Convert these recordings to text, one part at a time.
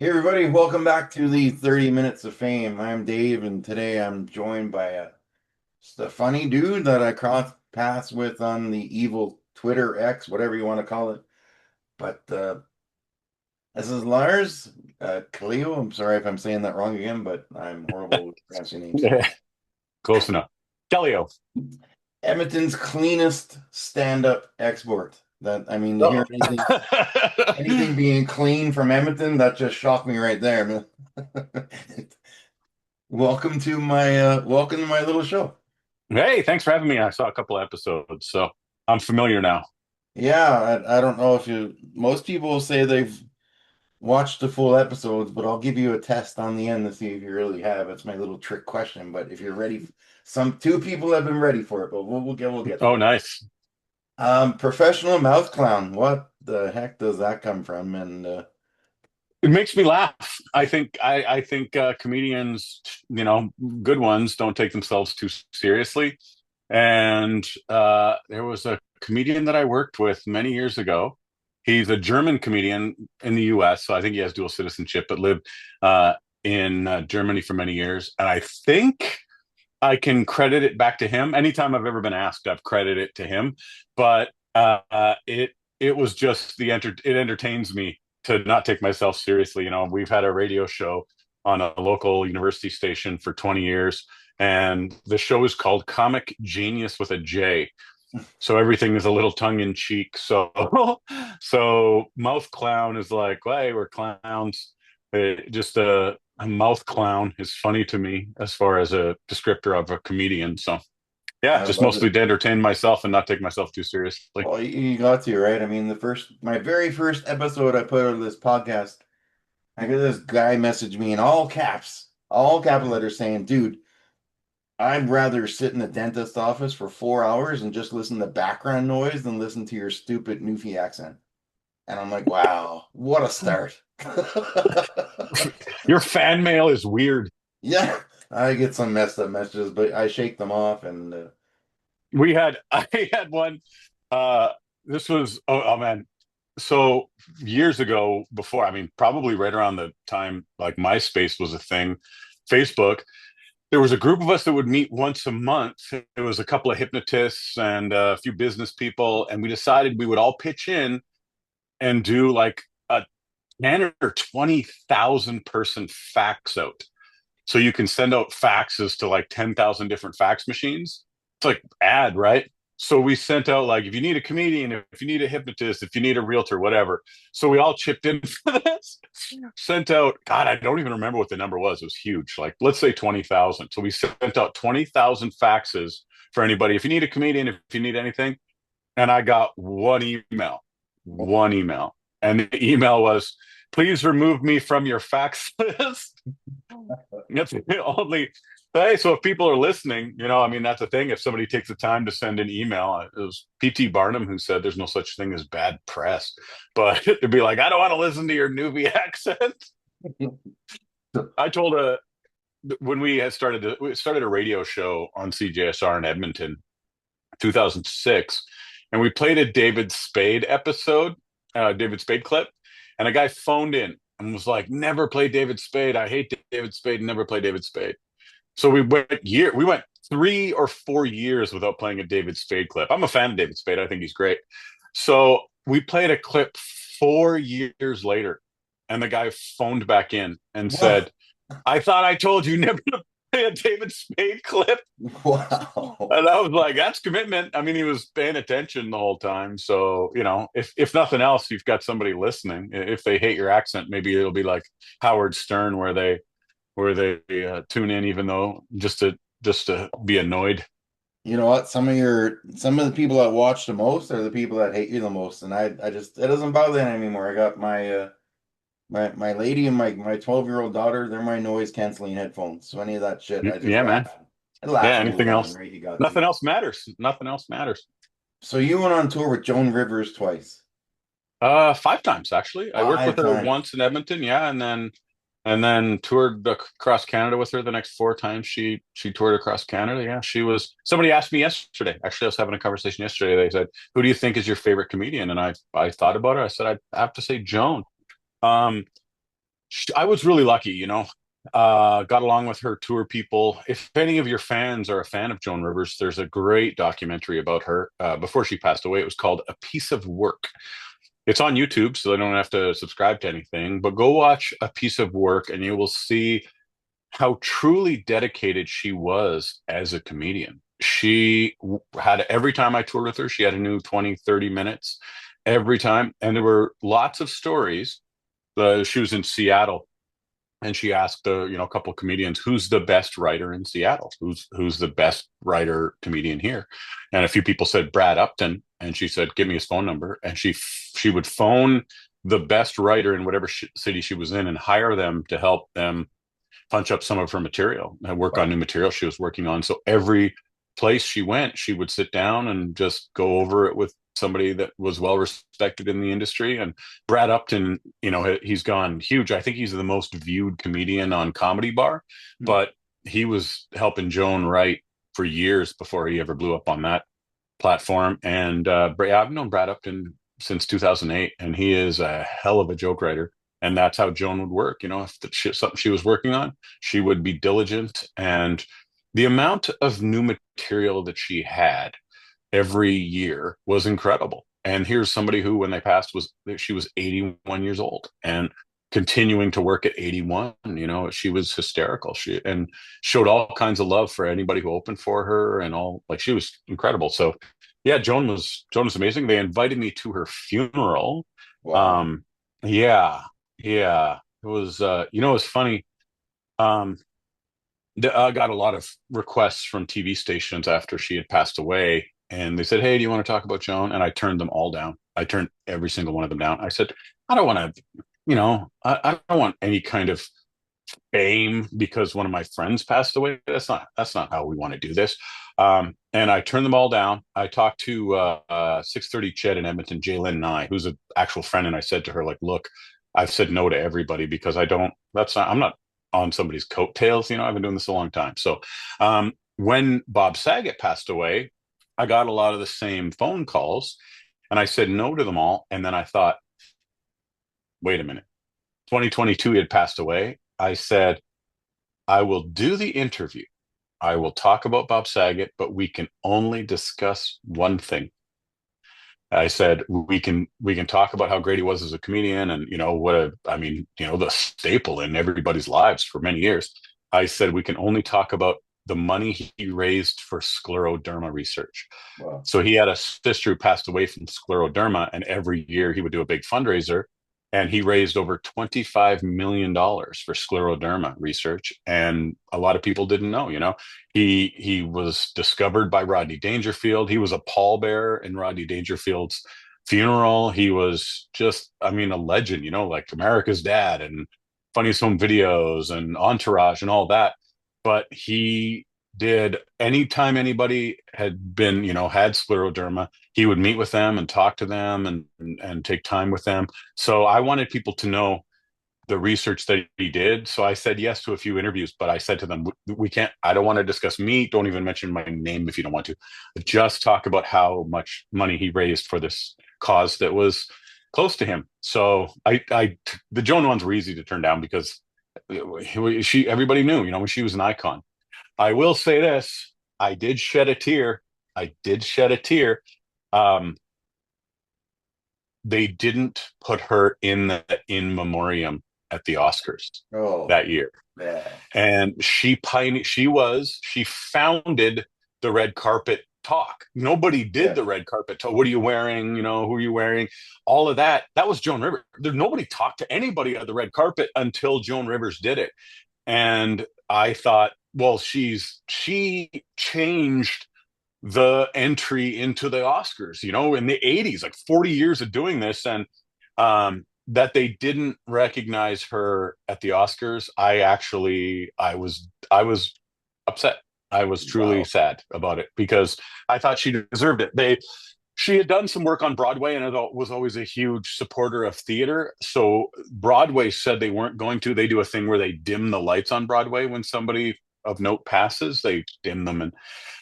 Hey everybody, welcome back to the 30 Minutes of Fame. I'm Dave, and today I'm joined by just a funny dude that I crossed paths with on the evil Twitter X, whatever you want to call it. But this is Lars, Callieou. I'm sorry if I'm saying that wrong again, but I'm horrible with pronouncing names. Yeah, close enough. Callieou. Edmonton's cleanest stand-up export. That I mean, to Oh. hear anything being clean from Edmonton, that just shocked me right there. Welcome to my little show. Hey, thanks for having me. I saw a couple of episodes, so I'm familiar now. Yeah, I don't know if most people say they've watched the full episodes, but I'll give you a test on the end to see if you really have. It's my little trick question, but if you're ready, some two people have been ready for it, but we'll get to Oh, it. nice. Professional mouth clown. What the heck does that come from? And It makes me laugh. I think comedians, good ones, don't take themselves too seriously. And there was a comedian that I worked with many years ago. He's a German comedian in the U.S., so I think he has dual citizenship, but lived in Germany for many years. And I think I can credit it back to him. Anytime I've ever been asked, I've credited it to him. But it was just it entertains me to not take myself seriously. We've had a radio show on a local university station for 20 years, and the show is called Comic Genius with a J. So everything is a little tongue in cheek. So so mouth clown is like, hey, we're clowns. Just a mouth clown is funny to me as far as a descriptor of a comedian. So yeah, I just love it. mostly to entertain myself and not take myself too seriously. Well, you got to, right? I mean, my very first episode I put on this podcast, I got this guy message me in all capital letters saying, dude, I'd rather sit in the dentist office for 4 hours and just listen to background noise than listen to your stupid Newfie accent. And I'm like, wow, what a start. Your fan mail is weird. Yeah, I get some messed up messages, but I shake them off. And I had one. Uh, this was oh man. So years ago, before, I mean, probably right around the time like MySpace was a thing, Facebook, there was a group of us that would meet once a month. It was a couple of hypnotists and a few business people, and we decided we would all pitch in and do like a 10 or 20,000 person fax out. So you can send out faxes to like 10,000 different fax machines. It's like ad, right? So we sent out like, if you need a comedian, if you need a hypnotist, if you need a realtor, whatever. So we all chipped in for this. Sent out, God, I don't even remember what the number was. It was huge. Like, let's say 20,000. So we sent out 20,000 faxes for anybody. If you need a comedian, if you need anything. And I got one email. And the email was, please remove me from your fax list. That's the only. Hey, so if people are listening, I mean, that's a thing. If somebody takes the time to send an email, it was P.T. Barnum who said there's no such thing as bad press. But it'd be like, I don't want to listen to your newbie accent. I told when we started a radio show on CJSR in Edmonton, 2006, and we played a David Spade episode, David Spade clip, and a guy phoned in and was like, "Never play David Spade. I hate David Spade. Never play David Spade." So we went 3 or 4 years without playing a David Spade clip. I'm a fan of David Spade. I think he's great. So we played a clip 4 years later, and the guy phoned back in and what? said, "I thought I told you never to play a David Spade clip." Wow. And I was like, "That's commitment." I mean, he was paying attention the whole time. So, if nothing else, you've got somebody listening. If they hate your accent, maybe it'll be like Howard Stern, where they tune in, even though just to be annoyed. You know what? Some of the people that watch the most are the people that hate you the most, and I just it doesn't bother them anymore. I got my lady and my 12-year-old daughter. They're my noise canceling headphones. So any of that shit, I just Yeah, man. laugh. I laugh Yeah. and move Anything on. else? Right? You got to. Nothing else matters. Nothing else matters. So you went on tour with Joan Rivers twice, 5 times actually. I worked with five her times. once in Edmonton, yeah, and then toured across Canada with her the next 4 times she toured across Canada. Yeah, she was. Somebody asked me yesterday. Actually, I was having a conversation yesterday. They said, "Who do you think is your favorite comedian?" And I thought about it. I said, I'd have to say Joan. Um, I was really lucky, got along with her tour people. If any of your fans are a fan of Joan Rivers, there's a great documentary about her before she passed away. It was called A Piece of Work. It's on YouTube, so they don't have to subscribe to anything, but go watch A Piece of Work and you will see how truly dedicated she was as a comedian. She had every time I toured with her, she had a new 20, 30 minutes every time. And there were lots of stories. She was in Seattle and she asked a couple of comedians, who's the best writer in Seattle? Who's the best writer comedian here? And a few people said Brad Upton, and she said, give me his phone number. And she would phone the best writer in whatever city she was in and hire them to help them punch up some of her material and work on Wow. new material she was working on. So every place she went, she would sit down and just go over it with somebody that was well respected in the industry. And Brad Upton, he's gone huge. I think he's the most viewed comedian on Comedy Bar, Hmm. but he was helping Joan write for years before he ever blew up on that platform. And I've known Brad Upton since 2008, and he is a hell of a joke writer. And that's how Joan would work. If something she was working on, she would be diligent. And the amount of new material that she had every year was incredible. And here's somebody who, when they passed, she was 81 years old and continuing to work at 81. She was hysterical. She and showed all kinds of love for anybody who opened for her, and all, like, she was incredible. So yeah, Joan was amazing. They invited me to her funeral. Wow. Um, yeah, yeah. It was it was funny. Um, I got a lot of requests from TV stations after she had passed away, and they said, "Hey, do you want to talk about Joan?" And I turned them all down. I turned every single one of them down. I said, "I don't want to, I don't want any kind of fame because one of my friends passed away. That's not how we want to do this." And I turned them all down. I talked to 630 Ched in Edmonton, Jalen Nye, who's an actual friend, and I said to her, like, "Look, I've said no to everybody because I don't. That's not. I'm not on somebody's coattails. I've been doing this a long time." So when Bob Saget passed away, I got a lot of the same phone calls, and I said no to them all. And then I thought, wait a minute. 2022 he had passed away. I said, I will do the interview. I will talk about Bob Saget, but we can only discuss one thing. I said we can talk about how great he was as a comedian, and the staple in everybody's lives for many years. I said we can only talk about the money he raised for scleroderma research. Wow. So he had a sister who passed away from scleroderma, and every year he would do a big fundraiser, and he raised over $25 million for scleroderma research. And a lot of people didn't know. He was discovered by Rodney Dangerfield. He was a pallbearer in Rodney Dangerfield's funeral. He was just, I mean, a legend. Like America's Dad and Funniest Home Videos and Entourage and all that. But he did, anytime anybody had been, had scleroderma, he would meet with them and talk to them and take time with them. So I wanted people to know the research that he did. So I said yes to a few interviews, but I said to them, we can't, I don't want to discuss me. Don't even mention my name if you don't want to. Just talk about how much money he raised for this cause that was close to him. So the Joan ones were easy to turn down because everybody knew, when she was an icon. I will say this, I did shed a tear. I did shed a tear. Um, they didn't put her in the in memoriam at the Oscars Oh, that year. yeah. And she founded the red carpet talk. Nobody did Yeah. the red carpet talk. What are you wearing? Who are you wearing? All of that. That was Joan Rivers. Nobody talked to anybody on the red carpet until Joan Rivers did it. And I thought, well, she changed the entry into the Oscars, in the 80s, like 40 years of doing this. And that they didn't recognize her at the Oscars, I was upset. I was truly Wow. sad about it because I thought she deserved it. She had done some work on Broadway and was always a huge supporter of theater. So Broadway said they weren't going to. They do a thing where they dim the lights on Broadway when somebody of note passes. They dim them,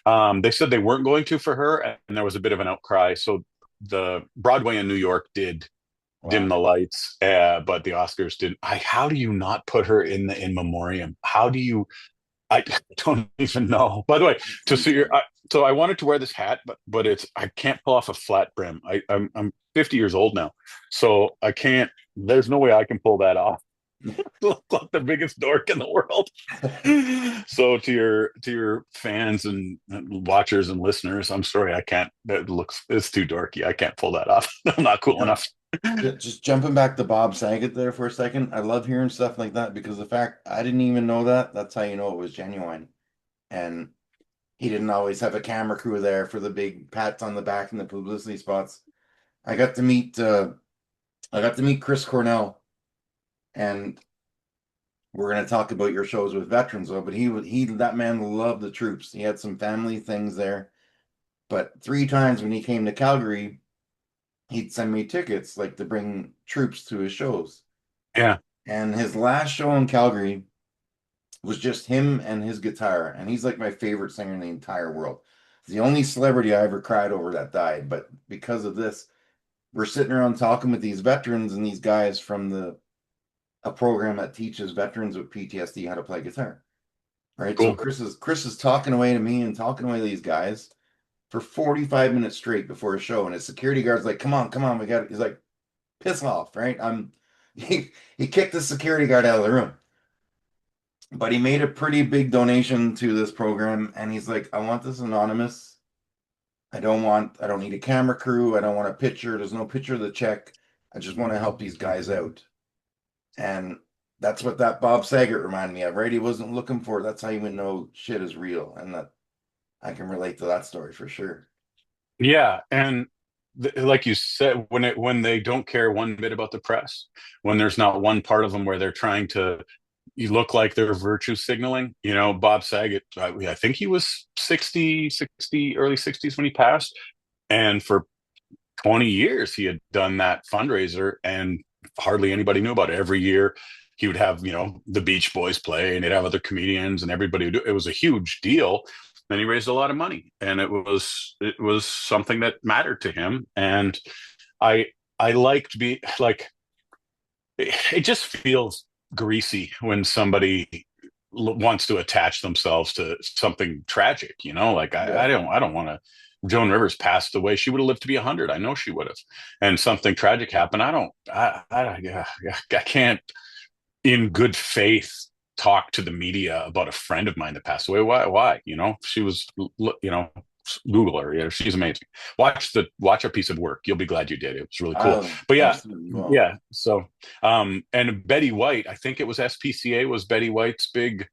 and they said they weren't going to for her, and there was a bit of an outcry. So the Broadway in New York did dim Wow. the lights. But the Oscars didn't. How do you not put her in the in memoriam? How do you? I don't even know. By the way, It's to see your, insane. so I wanted to wear this hat, but it's I can't pull off a flat brim. I'm 50 years old now, so I can't. There's no way I can pull that off. Look like the biggest dork in the world. So to your fans and watchers and listeners, I'm sorry, I can't. That looks it's too dorky. I can't pull that off. I'm not cool No, enough. just jumping back to Bob Saget there for a second. I love hearing stuff like that because the fact I didn't even know that, that's how you know it was genuine. And he didn't always have a camera crew there for the big pats on the back and the publicity spots. I got to meet Chris Cornell, and we're going to talk about your shows with veterans though, but he that man loved the troops. He had some family things there, but three times when he came to Calgary, he'd send me tickets like to bring troops to his shows. Yeah, And his last show in Calgary was just him and his guitar, and he's like my favorite singer in the entire world. He's the only celebrity I ever cried over that died, but because of this, we're sitting around talking with these veterans and these guys from the a program that teaches veterans with PTSD how to play guitar. Right. So cool. Chris is talking away to me and talking away to these guys for 45 minutes straight before a show. And his security guard's like, come on, we got it. He's like, piss off, right? He kicked the security guard out of the room. But he made a pretty big donation to this program, and he's like, I want this anonymous. I don't need a camera crew. I don't want a picture. There's no picture of the check. I just want to help these guys out. And that's what that Bob Saget reminded me of, right? He wasn't looking for it. That's how you would know shit is real. And that I can relate to that story for sure. Yeah, and like you said, when they don't care one bit about the press, when there's not one part of them where they're trying to you look like they're virtue signaling. Bob Saget, I think he was 60, early 60s when he passed. And for 20 years, he had done that fundraiser and hardly anybody knew about it. Every year, he would have, the Beach Boys play and he'd have other comedians and everybody would do it. Was a huge deal. And he raised a lot of money and it was something that mattered to him. And I, I liked be like, it just feels greasy when somebody wants to attach themselves to something tragic, like I, Yeah. I don't I don't want to. Joan Rivers passed away. She would have lived to be 100. I know she would have. And something tragic happened. I don't. Yeah, I can't, in good faith, talk to the media about a friend of mine that passed away. Why? She was. Google her. Yeah, she's amazing. Watch a piece of work. You'll be glad you did. It was really cool. But yeah, Absolutely well. yeah. So, and Betty White, I think it was SPCA was Betty White's big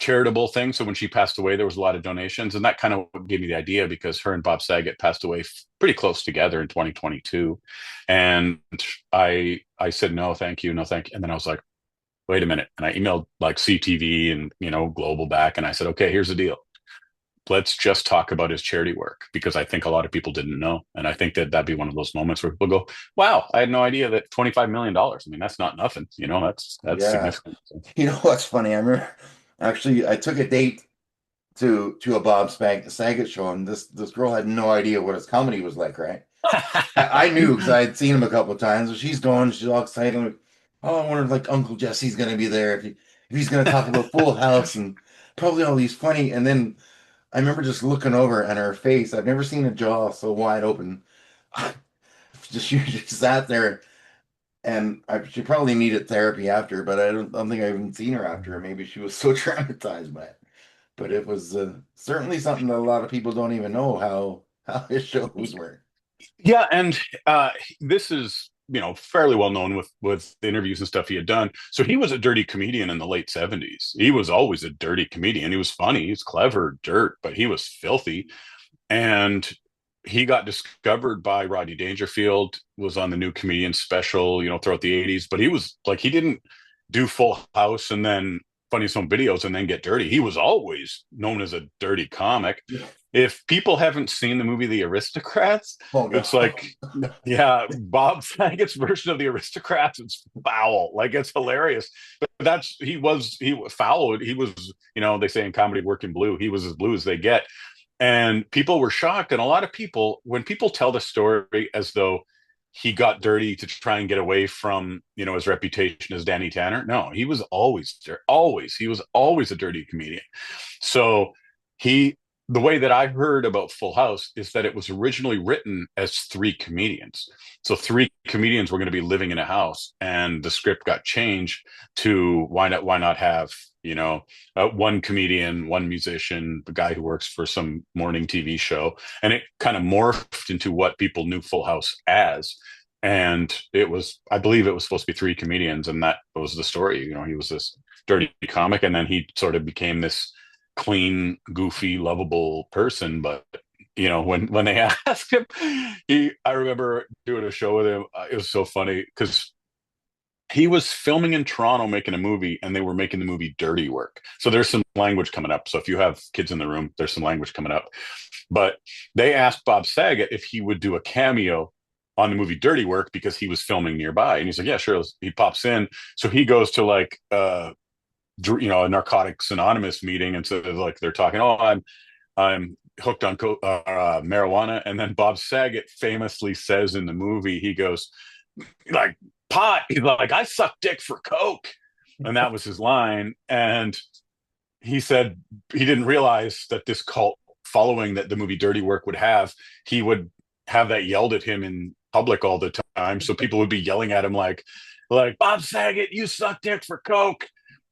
charitable thing. So when she passed away, there was a lot of donations, and that kind of gave me the idea because her and Bob Saget passed away pretty close together in 2022, and I said no, thank you, no, thank you, and then I was like, wait a minute, and I emailed like CTV and Global back, and I said, okay, here's the deal. Let's just talk about his charity work because I think a lot of people didn't know. And I think that that'd be one of those moments where people go, wow, I had no idea that $25 million. I mean, that's not nothing, that's Yeah. significant. So. You know what's funny? I remember actually I took a date to a Bob Saget show, and this girl had no idea what his comedy was like, right? I knew because I had seen him a couple of times. So she's going, she's all excited. Like, oh, I wonder if like Uncle Jesse's gonna be there, if he's gonna talk about Full House and probably all these funny. And then I remember just looking over at her face. I've never seen a jaw so wide open. She just sat there, and she probably needed therapy after, but I don't think I even seen her after. Maybe she was so traumatized by it. But it was certainly something that a lot of people don't even know how his shows were. Yeah, and this is fairly well known with the interviews and stuff he had done. So he was a dirty comedian in the late 70s. He was always a dirty comedian. He was funny, he's clever, dirt, but he was filthy. And he got discovered by Rodney Dangerfield, was on the new comedian special, throughout the 80s. But he was like, he didn't do Full House and then Funniest Home Videos and then get dirty. He was always known as a dirty comic. Yeah. If people haven't seen the movie The Aristocrats, Oh no. it's like, yeah, Bob Saget's version of The Aristocrats, it's foul. Like, it's hilarious. But he foul. He was, they say in comedy, working blue. He was as blue as they get. And people were shocked. And a lot of people, when people tell the story as though he got dirty to try and get away from, his reputation as Danny Tanner. No, he was always a dirty comedian. So he, the way that I heard about Full House is that it was originally written as three comedians. So three comedians were going to be living in a house, and the script got changed to why not have, one comedian, one musician, the guy who works for some morning TV show, and it kind of morphed into what people knew Full House as. And I believe it was supposed to be three comedians, and that was the story. He was this dirty comic, and then he sort of became this clean, goofy, lovable person. But when they asked him, I remember doing a show with him. It was so funny because he was filming in Toronto making a movie, and they were making the movie Dirty Work. So there's some language coming up. So if you have kids in the room, there's some language coming up. But they asked Bob Saget if he would do a cameo on the movie Dirty Work because he was filming nearby. And he's like, yeah, sure. He pops in. So he goes to like, a Narcotics Anonymous meeting. And so like, they're talking, oh, I'm hooked on marijuana. And then Bob Saget famously says in the movie, he goes like, pot. He's like, I suck dick for coke. And that was his line. And he said he didn't realize that this cult following that the movie Dirty Work would have, he would have that yelled at him in public all the time. So people would be yelling at him like Bob Saget, you suck dick for coke.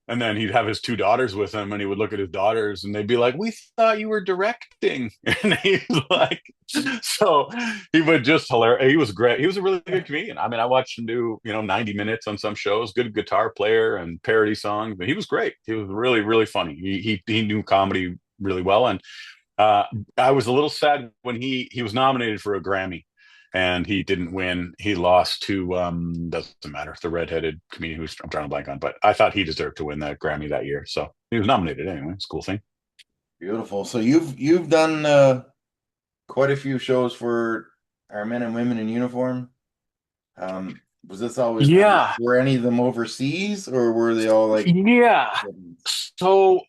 And then he'd have his two daughters with him, and he would look at his daughters, and they'd be like, we thought you were directing. And he's like, so he would just hilarious. He was great. He was a really good comedian. I mean, I watched him do, 90 minutes on some shows, good guitar player and parody songs, but he was great. He was really, really funny. He knew comedy really well. And I was a little sad when he was nominated for a Grammy, and he didn't win. He lost to doesn't matter, the redheaded comedian who's I'm trying to blank on, but I thought he deserved to win that Grammy that year. So he was nominated anyway. It's a cool thing. Beautiful. So you've done quite a few shows for our men and women in uniform. Was this always Yeah, were any of them overseas, or were they all like? yeah. So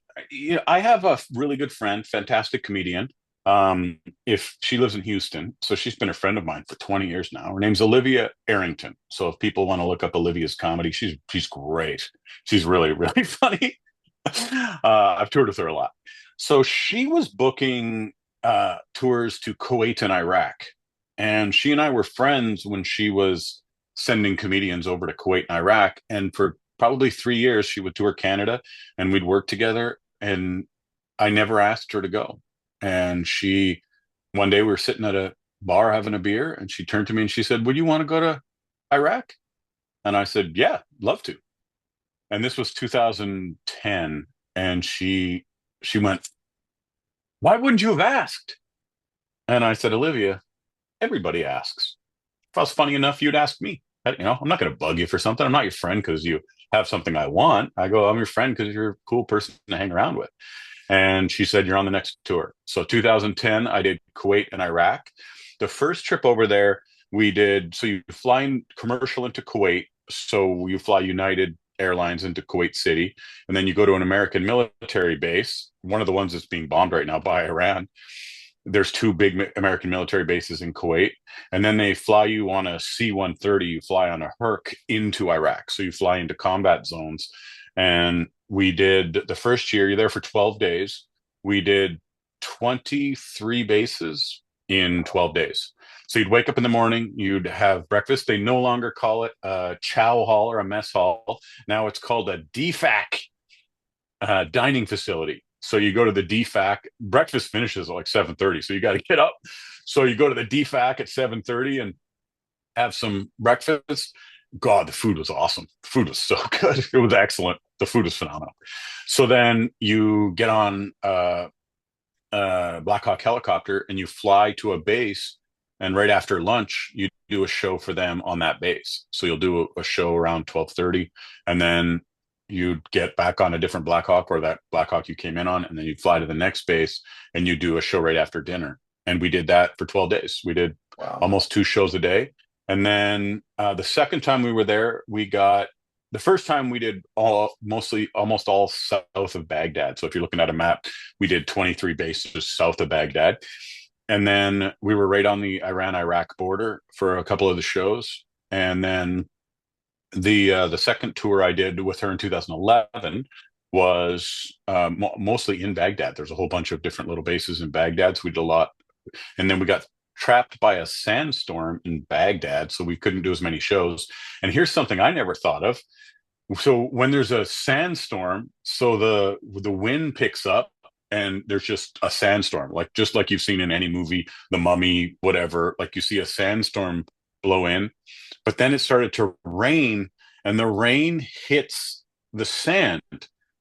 I have a really good friend, fantastic comedian. If she lives in Houston, so she's been a friend of mine for 20 years now. Her name's Olivia Arrington. So if people want to look up Olivia's comedy, she's great. She's really, really funny. I've toured with her a lot. So she was booking tours to Kuwait and Iraq. And she and I were friends when she was sending comedians over to Kuwait and Iraq. And for probably 3 years, she would tour Canada, and we'd work together. And I never asked her to go. And one day we were sitting at a bar having a beer, and she turned to me and she said, would you want to go to Iraq? And I said, yeah, love to. And this was 2010. And she went, why wouldn't you have asked? And I said, Olivia, everybody asks. If I was funny enough, you'd ask me. I'm not going to bug you for something. I'm not your friend because you have something I want. I go, I'm your friend because you're a cool person to hang around with. And she said, you're on the next tour. So 2010, I did Kuwait and Iraq. The first trip over there, so you fly in commercial into Kuwait. So you fly United Airlines into Kuwait City, and then you go to an American military base, one of the ones that's being bombed right now by Iran. There's two big American military bases in Kuwait, and then they fly you on a C-130. You fly on a Herc into Iraq. So you fly into combat zones. And we did the first year, you're there for 12 days. We did 23 bases in 12 days. So you'd wake up in the morning, you'd have breakfast. They no longer call it a chow hall or a mess hall. Now it's called a DFAC dining facility. So you go to the DFAC, breakfast finishes at like 7:30. So you got to get up. So you go to the DFAC at 7:30 and have some breakfast. God, the food was awesome. The food was so good. It was excellent. The food was phenomenal. So then you get on Black Hawk helicopter and you fly to a base. And right after lunch, you do a show for them on that base. So you'll do a show around 12:30, and then you'd get back on a different Black Hawk, or that Black Hawk you came in on, and then you'd fly to the next base and you do a show right after dinner. And we did that for 12 days. We did almost 2 shows a day. And then the second time we were there, the first time we did almost all south of Baghdad. So if you're looking at a map, we did 23 bases south of Baghdad. and then we were right on the Iran-Iraq border for a couple of the shows, and then the second tour I did with her in 2011 was mostly in Baghdad. There's a whole bunch of different little bases in Baghdad, so we did a lot, and then we got trapped by a sandstorm in Baghdad, so we couldn't do as many shows. And here's something I never thought of. So when there's a sandstorm, so the wind picks up and there's just a sandstorm, like just like you've seen in any movie, The Mummy, whatever, like you see a sandstorm blow in, but then it started to rain and the rain hits the sand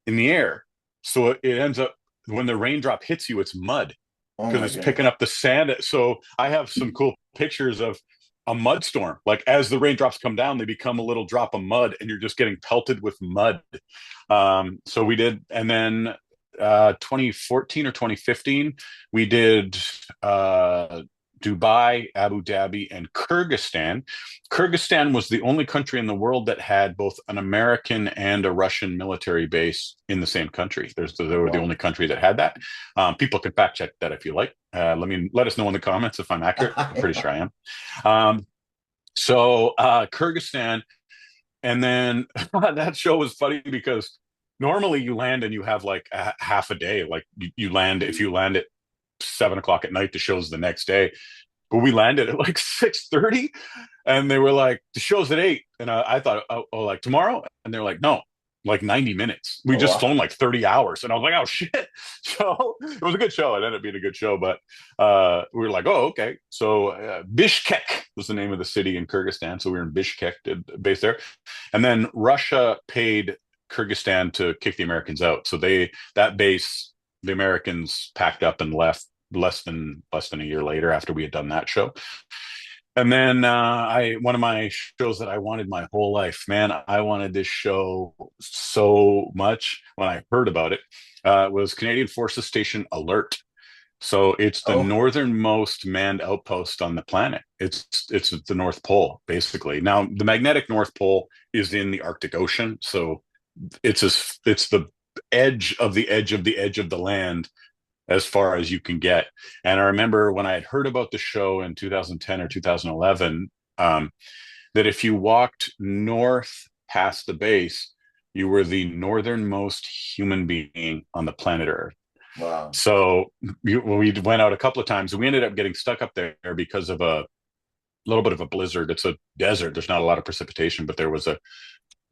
in the air. So it ends up when the raindrop hits you, it's mud Oh because my it's picking goodness. up the sand. So I have some cool pictures of a mud storm. Like as the raindrops come down, they become a little drop of mud, and you're just getting pelted with mud. So we did, and then 2014 or 2015, we did Dubai, Abu Dhabi, and Kyrgyzstan. Kyrgyzstan was the only country in the world that had both an American and a Russian military base in the same country. They were the Wow. only country that had that. People can fact check that if you like. Let us know in the comments if I'm accurate. I'm pretty sure I am. Kyrgyzstan, and then that show was funny because normally you land and you have like half a day. Like you land if you land at 7 o'clock at night, the show's the next day. But we landed at like 6:30, and they were like, "The show's at 8." And I thought, oh, like tomorrow, and they're like, "No." Like 90 minutes. We Oh just wow. flown like 30 hours. And I was like, oh shit. So it was a good show. It ended up being a good show. But we were like, oh, okay. So Bishkek was the name of the city in Kyrgyzstan. So we were in Bishkek, based there. And then Russia paid Kyrgyzstan to kick the Americans out. So that base, the Americans packed up and left less than a year later after we had done that show. And then I one of my shows that I wanted my whole life, man, I wanted this show so much when I heard about it. Was Canadian Forces Station Alert. So it's the Oh, northernmost manned outpost on the planet. It's the North Pole, basically. Now, the magnetic North Pole is in the Arctic Ocean, so it's the edge of the edge of the edge of the land as far as you can get. And I remember when I had heard about the show in 2010 or 2011, that if you walked north past the base, you were the northernmost human being on the planet Earth. wow. So we went out a couple of times and we ended up getting stuck up there because of a little bit of a blizzard. It's a desert. There's not a lot of precipitation, but there was a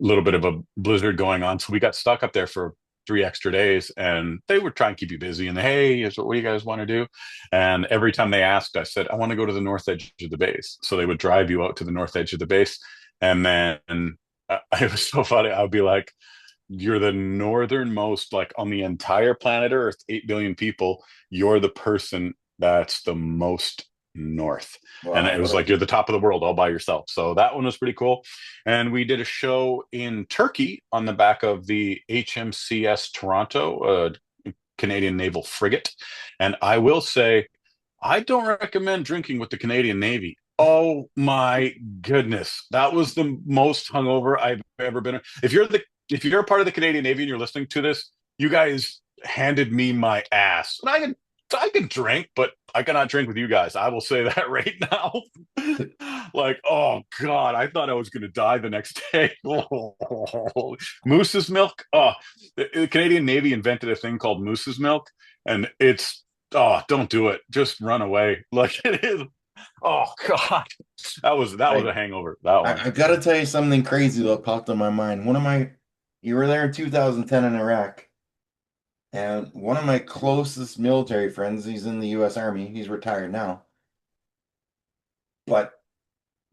little bit of a blizzard going on. So we got stuck up there for 3 extra days, and they would try and keep you busy. And hey, what do you guys want to do? And every time they asked, I said, I want to go to the north edge of the base. So they would drive you out to the north edge of the base. And then it was so funny. I'd be like, you're the northernmost, like on the entire planet Earth, 8 billion people. You're the person that's the most north. And Wow. it What was a like, you're the top of the world all by yourself. So that one was pretty cool. And we did a show in Turkey on the back of the HMCS Toronto, Canadian naval frigate. And I will say, I don't recommend drinking with the Canadian Navy. Oh my goodness. That was the most hungover I've ever been. If you're a part of the Canadian Navy and you're listening to this, you guys handed me my ass. And I can drink, but I cannot drink with you guys. I will say that right now. Like, oh God, I thought I was gonna die the next day. Moose's milk. Oh, the Canadian Navy invented a thing called Moose's milk, and it's don't do it. Just run away. Like it is. Oh God, that was I, a hangover. That one. I gotta tell you something crazy that popped in my mind. You were there in 2010 in Iraq, and one of my closest military friends, he's in the U.S. Army. He's retired now, but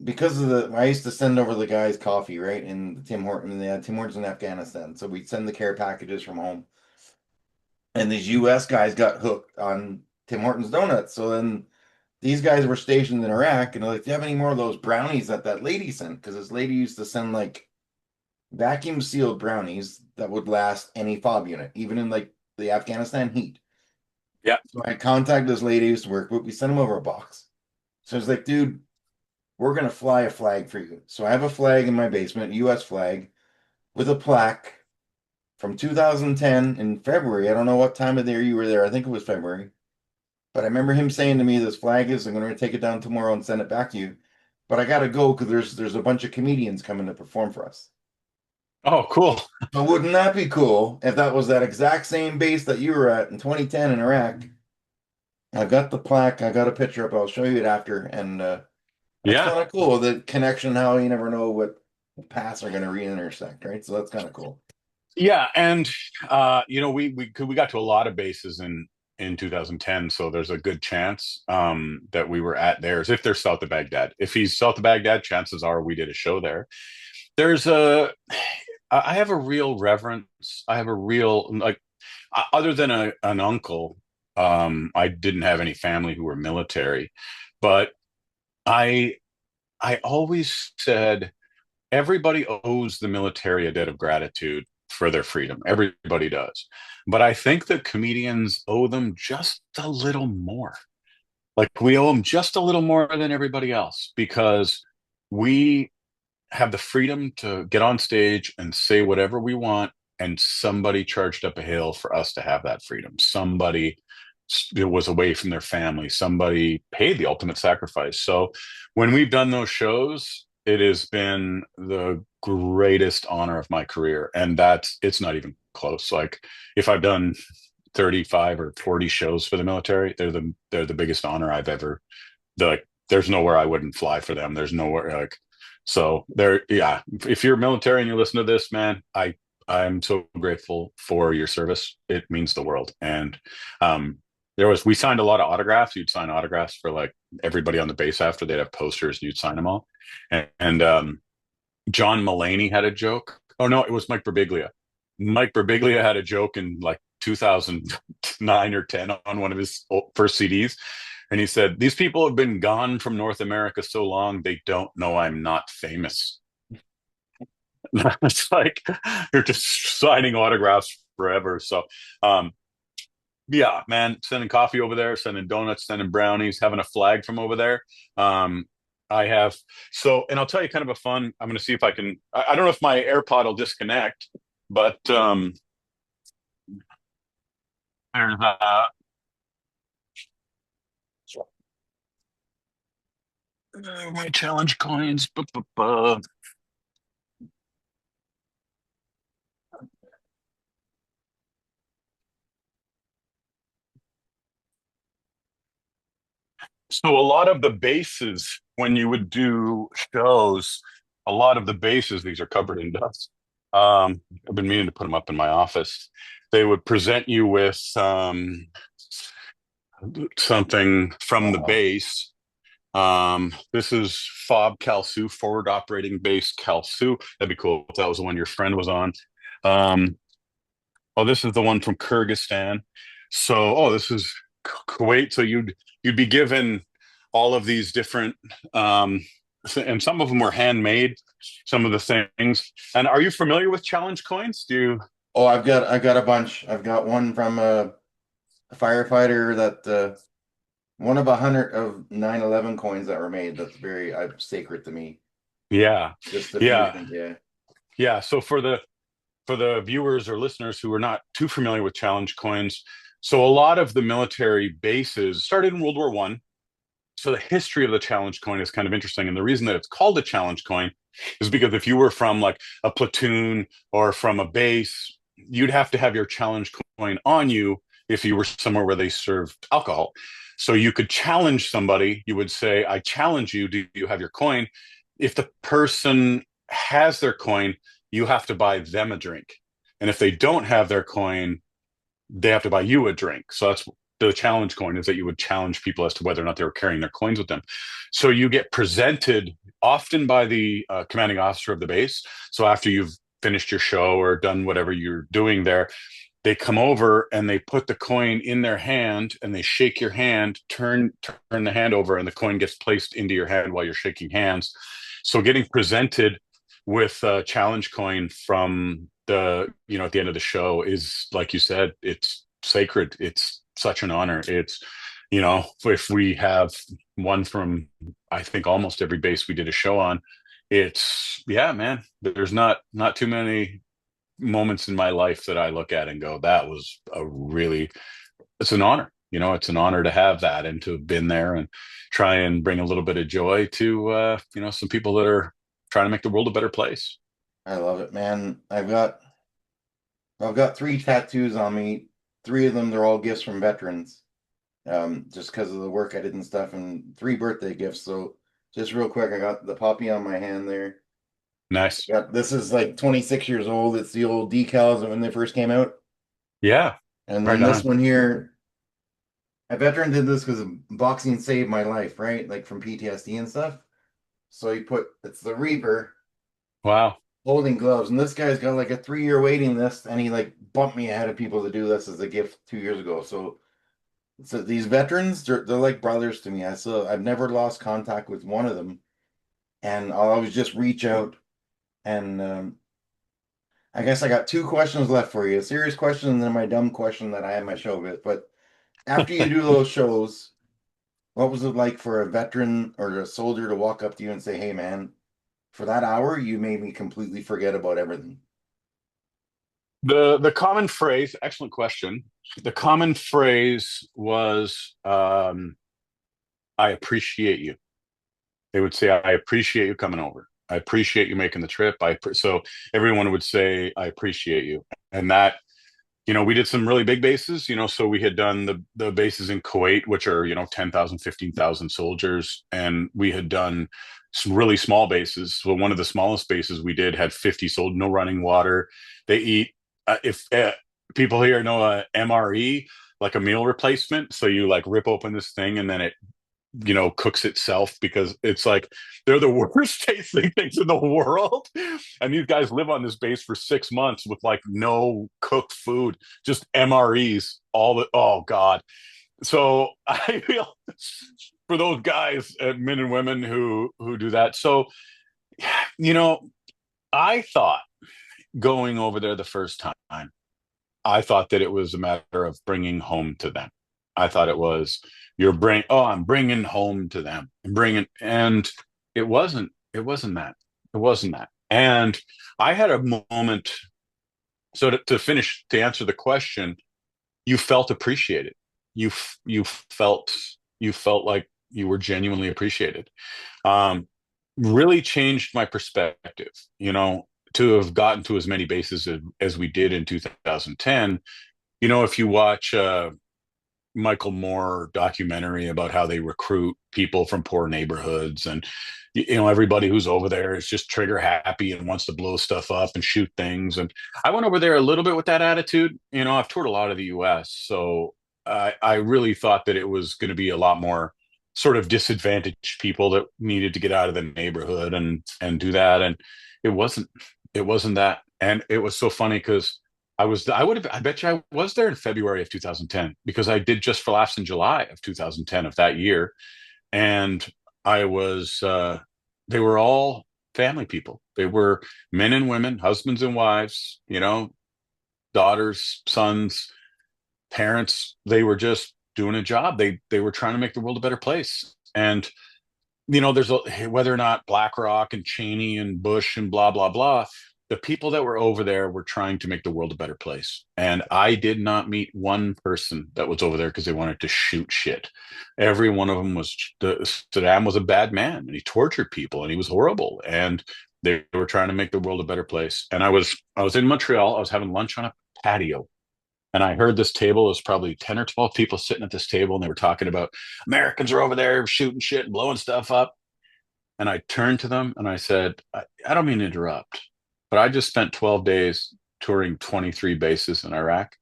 because of I used to send over the guys coffee, right? In Tim Horton, they had Tim Hortons in Afghanistan, so we'd send the care packages from home. And these U.S. guys got hooked on Tim Hortons donuts. So then these guys were stationed in Iraq, and they're like, "Do you have any more of those brownies that lady sent?" Because this lady used to send like vacuum sealed brownies that would last any fob unit, even in like the Afghanistan heat. Yeah. So I contacted this lady who used to work, but we sent him over a box. So I was like, dude, we're gonna fly a flag for you. So I have a flag in my basement, U.S. flag, with a plaque from 2010 in February. I don't know what time of the year you were there. I think it was February. But I remember him saying to me, "This flag is. I'm going to take it down tomorrow and send it back to you." But I got to go because there's a bunch of comedians coming to perform for us. Oh, cool. But wouldn't that be cool if that was that exact same base that you were at in 2010 in Iraq? I've got the plaque. I got a picture up. I'll show you it after. And that's Yeah. kind of cool. The connection, how you never know what paths are going to re-intersect, right? So that's kind of cool. Yeah, and we got to a lot of bases in 2010, so there's a good chance that we were at theirs if they're south of Baghdad. If he's south of Baghdad, chances are we did a show there. There's a I have a real reverence. I have a real like other than an uncle, I didn't have any family who were military, but I I always said everybody owes the military a debt of gratitude for their freedom. Everybody does. But I think that comedians owe them just a little more. Like we owe them just a little more than everybody else because we have the freedom to get on stage and say whatever we want. And somebody charged up a hill for us to have that freedom. Somebody was away from their family. Somebody paid the ultimate sacrifice. So when we've done those shows, it has been the greatest honor of my career. And it's not even close. Like if I've done 35 or 40 shows for the military, they're the biggest honor I've ever, like, there's nowhere I wouldn't fly for them. There's nowhere like, so there, yeah. If you're military and you listen to this, man, I'm so grateful for your service. It means the world. And we signed a lot of autographs. You'd sign autographs for like everybody on the base after they'd have posters. You'd sign them all. And John Mulaney had a joke. Oh no, it was Mike Birbiglia. Mike Birbiglia had a joke in like 2009 or 10 on one of his first CDs. And he said, "These people have been gone from North America so long, they don't know I'm not famous." It's like you're just signing autographs forever. So, um, yeah, man, sending coffee over there, sending donuts, sending brownies, having a flag from over there. Um, I have and I'll tell you kind of a fun. I'm going to see if I can. I don't know if my AirPod will disconnect, but there's my challenge coins. So a lot of the bases, when you would do shows, a lot of the bases, these are covered in dust. I've been meaning to put them up in my office. They would present you with something from the base. This is FOB Callieou, forward operating base Callieou. That'd be cool if that was the one your friend was on. Um, oh, this is the one from Kyrgyzstan. So, this is Kuwait. So you'd be given all of these different, and some of them were handmade. Some of the things. And are you familiar with challenge coins? Do you? Oh, I've got a bunch. I've got one from a firefighter that one of 100 of 9/11 coins that were made. That's very sacred to me. Yeah, Just the yeah, feeling, yeah. yeah. So for the viewers or listeners who are not too familiar with challenge coins, so a lot of the military bases started in World War One. So the history of the challenge coin is kind of interesting, and the reason that it's called a challenge coin is because if you were from like a platoon or from a base, you'd have to have your challenge coin on you if you were somewhere where they served alcohol. So you could challenge somebody. You would say, "I challenge you. Do you have your coin?" If the person has their coin, you have to buy them a drink. And if they don't have their coin, they have to buy you a drink. So that's the challenge coin, is that you would challenge people as to whether or not they were carrying their coins with them. So you get presented often by the commanding officer of the base. So after you've finished your show or done whatever you're doing there, they come over and they put the coin in their hand and they shake your hand, turn the hand over, and the coin gets placed into your hand while you're shaking hands. So getting presented with a challenge coin from at the end of the show is, like you said, it's sacred. It's such an honor. It's, if we have one from, I think, almost every base we did a show on, it's, yeah, man, there's not too many moments in my life that I look at and go, that was it's an honor. it's an honor to have that and to have been there and try and bring a little bit of joy to some people that are trying to make the world a better place. I love it, man. I've got three tattoos on me. Three of them, they're all gifts from veterans. Just because of the work I did and stuff, and three birthday gifts. So just real quick, I got the poppy on my hand there. Nice. Yeah, this is like 26 years old. It's the old decals of when they first came out. Yeah. And then Right this on. one here, a veteran did this because boxing saved my life, right? Like from PTSD and stuff. So he put it's the Reaper Wow. holding gloves, and this guy's got like a 3 year waiting list, and he like bumped me ahead of people to do this as a gift 2 years ago. So these veterans, they're like brothers to me. I've never lost contact with one of them, and I'll always just reach out. And I guess I got two questions left for you: a serious question, and then my dumb question that I have my show with. But after you do those shows, what was it like for a veteran or a soldier to walk up to you and say, "Hey, man, for that hour, you made me completely forget about everything"? The common phrase, excellent question. The common phrase was, I appreciate you. They would say, I appreciate you coming over. I appreciate you making the trip. So everyone would say, I appreciate you. And that, we did some really big bases, so we had done the bases in Kuwait, which are, 10,000, 15,000 soldiers. And we had done some really small bases. So one of the smallest bases we did had 50 soldiers, no running water. They eat, if people here know MRE, like a meal replacement. So you like rip open this thing and then it cooks itself because it's like they're the worst tasting things in the world. And these guys live on this base for 6 months with like no cooked food, just MREs, oh God. So I feel for those guys, men and women who do that. So, you know, I thought going over there the first time, I thought that it was a matter of bringing home to them. I thought it was I'm bringing home to them. And it wasn't that. It wasn't that. And I had a moment. So to answer the question, you felt appreciated. You, you felt, you felt like you were genuinely appreciated. Um, Really changed my perspective, to have gotten to as many bases as we did in 2010. If you watch Michael Moore documentary about how they recruit people from poor neighborhoods, and everybody who's over there is just trigger happy and wants to blow stuff up and shoot things. And I went over there a little bit with that attitude. I've toured a lot of the US, so I really thought that it was going to be a lot more sort of disadvantaged people that needed to get out of the neighborhood and do that. And it wasn't it wasn't that. And it was so funny because I bet you I was there in February of 2010 because I did Just for Laughs in July of 2010 of that year. And I was, they were all family people. They were men and women, husbands and wives, daughters, sons, parents. They were just doing a job. They were trying to make the world a better place. And there's whether or not BlackRock and Cheney and Bush and blah blah blah. The people that were over there were trying to make the world a better place. And I did not meet one person that was over there because they wanted to shoot shit. Every one of them Saddam was a bad man and he tortured people and he was horrible. And they were trying to make the world a better place. And I was in Montreal. I was having lunch on a patio. And I heard this table. There's probably 10 or 12 people sitting at this table, and they were talking about Americans are over there shooting shit and blowing stuff up. And I turned to them and I said, I don't mean to interrupt, but I just spent 12 days touring 23 bases in Iraq.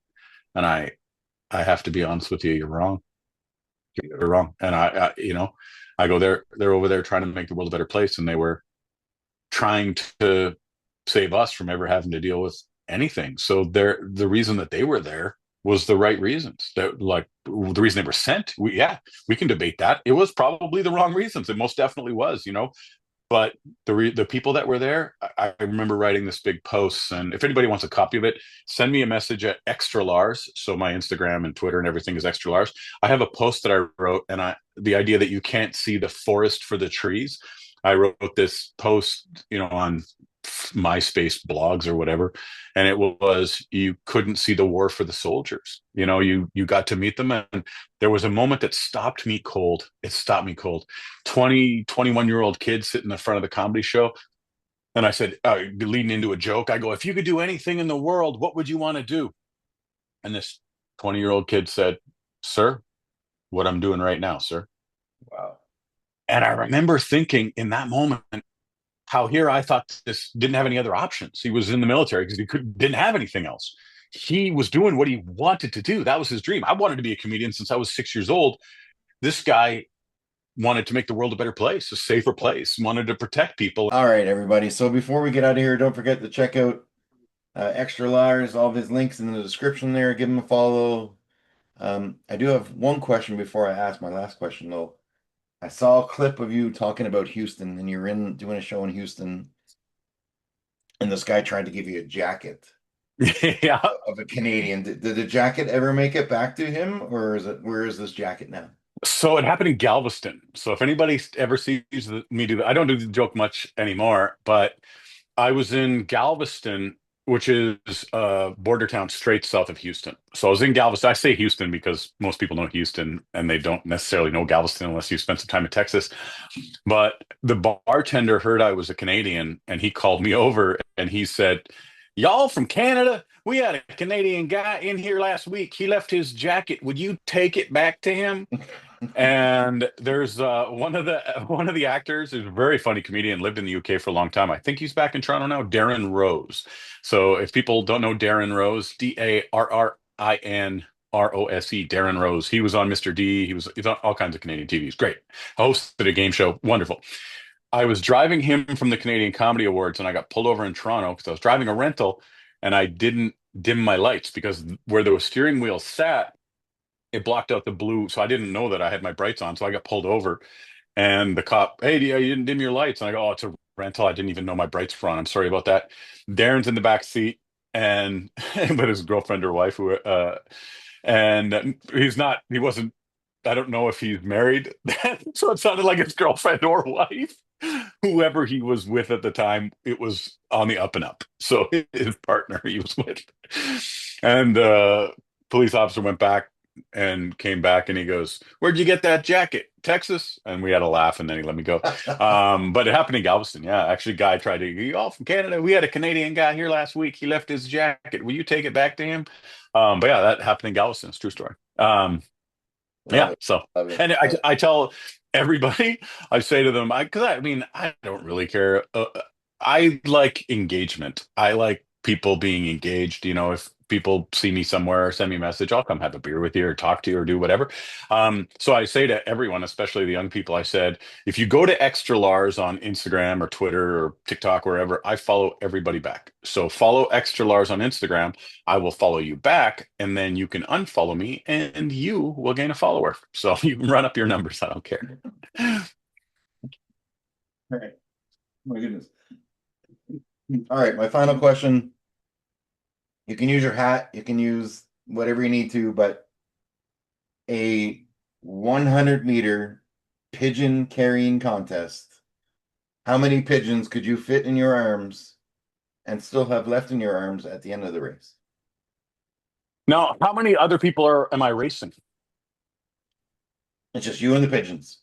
And I have to be honest with you, you're wrong. You're wrong. And I go there, they're over there trying to make the world a better place. And they were trying to save us from ever having to deal with anything. So the reason that they were there was the right reasons. That like the reason they were sent. We can debate that. It was probably the wrong reasons. It most definitely was. But the people that were there, I remember writing this big post. And if anybody wants a copy of it, send me a message at Extra Lars. So my Instagram and Twitter and everything is Extra Lars. I have a post that I wrote, and the idea that you can't see the forest for the trees. I wrote this post, on MySpace blogs or whatever, and it was you couldn't see the war for the soldiers. You got to meet them, and there was a moment that stopped me cold. It stopped me cold. 21-year-old kid sitting in the front of the comedy show, and I said, leading into a joke, I go, if you could do anything in the world, what would you want to do? And this 20-year-old kid said, sir, what I'm doing right now, sir. Wow. And I remember thinking in that moment how here I thought this didn't have any other options. He was in the military because didn't have anything else. He was doing what he wanted to do. That was his dream. I wanted to be a comedian since I was 6 years old. This guy wanted to make the world a better place, a safer place, wanted to protect people. All right, everybody. So before we get out of here, don't forget to check out Extra Lars, all of his links in the description there. Give him a follow. I do have one question before I ask my last question, though. I saw a clip of you talking about Houston, and you're in doing a show in Houston, and this guy tried to give you a jacket Yeah. of a Canadian. Did the jacket ever make it back to him, or where is this jacket now? So it happened in Galveston. So if anybody ever sees me do that, I don't do the joke much anymore, but I was in Galveston, which is a border town straight south of Houston. So I was in Galveston. I say Houston because most people know Houston and they don't necessarily know Galveston unless you spent some time in Texas. But the bartender heard I was a Canadian and he called me over and he said, y'all from Canada? We had a Canadian guy in here last week. He left his jacket. Would you take it back to him? And there's one of the actors who's a very funny comedian, lived in the UK for a long time. I think he's back in Toronto now, Darren Rose. So if people don't know Darren Rose, DARRINROSE, Darren Rose. He was on Mr. D. He's on all kinds of Canadian TV. He's great. Hosted a game show. Wonderful. I was driving him from the Canadian Comedy Awards and I got pulled over in Toronto because I was driving a rental and I didn't dim my lights because where the steering wheel sat, it blocked out the blue. So I didn't know that I had my brights on. So I got pulled over and the cop, hey, you didn't dim your lights. And I go, oh, it's a rental. I didn't even know my brights were on. I'm sorry about that. Darren's in the back seat and with his girlfriend or wife and he wasn't, I don't know if he's married. So it sounded like his girlfriend or wife. Whoever he was with at the time, it was on the up and up. So his partner he was with. And police officer went back and came back and he goes, where'd you get that jacket? Texas? And we had a laugh and then he let me go. But it happened in Galveston. Yeah, actually, guy tried to, you all from Canada. We had a Canadian guy here last week. He left his jacket. Will you take it back to him? But yeah, that happened in Galveston. It's a true story. Yeah. Love it. So, Love it. and I tell everybody, I say to them, because I mean, I don't really care. I like engagement. I like people being engaged. If people see me somewhere, send me a message, I'll come have a beer with you or talk to you or do whatever. So I say to everyone, especially the young people, I said, if you go to Extra Lars on Instagram or Twitter or TikTok, wherever, I follow everybody back. So follow Extra Lars on Instagram. I will follow you back, and then you can unfollow me, and you will gain a follower. So you can run up your numbers. I don't care. All right. My goodness. All right, my final question. You can use your hat, you can use whatever you need to, but a 100-meter pigeon carrying contest. How many pigeons could you fit in your arms and still have left in your arms at the end of the race? Now, how many other people am I racing? It's just you and the pigeons.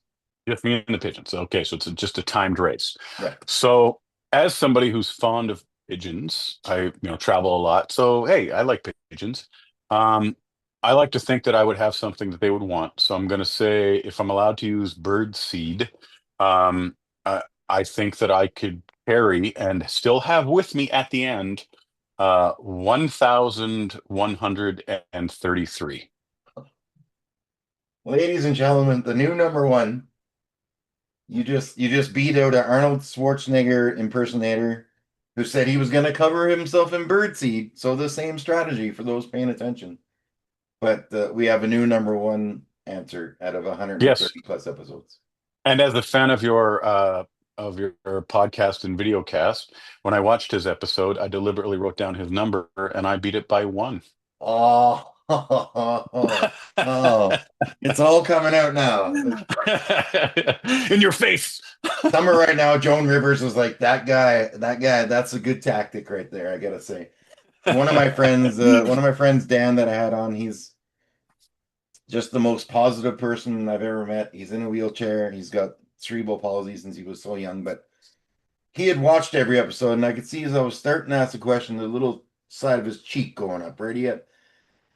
Just me and the pigeons. Okay, so it's just a timed race. Right. So, as somebody who's fond of pigeons, I travel a lot. So, hey, I like pigeons. I like to think that I would have something that they would want. So I'm going to say, if I'm allowed to use bird seed, I think that I could carry and still have with me at the end 1,133. Ladies and gentlemen, the new number one. You just beat out an Arnold Schwarzenegger impersonator who said he was going to cover himself in birdseed. So the same strategy for those paying attention. But we have a new number one answer out of 130 Yes. plus episodes. And as a fan of your podcast and video cast, when I watched his episode, I deliberately wrote down his number and I beat it by one. Oh, it's all coming out now. In your face. Summer right now, Joan Rivers was like that guy, that's a good tactic right there, I gotta say. One of my friends, Dan, that I had on, he's just the most positive person I've ever met. He's in a wheelchair. He's got cerebral palsy since he was so young, but he had watched every episode, and I could see as I was starting to ask the question, the little side of his cheek going up, right?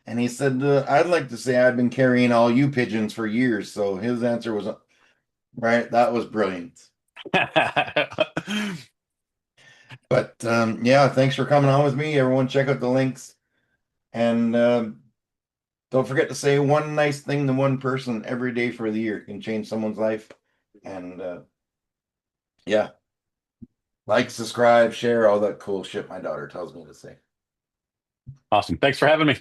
And he said, I'd like to say I've been carrying all you pigeons for years. So his answer was, right. That was brilliant. But yeah, thanks for coming on with me. Everyone, check out the links. And don't forget to say one nice thing to one person every day for the year. It can change someone's life. And yeah, like, subscribe, share, all that cool shit my daughter tells me to say. Awesome. Thanks for having me.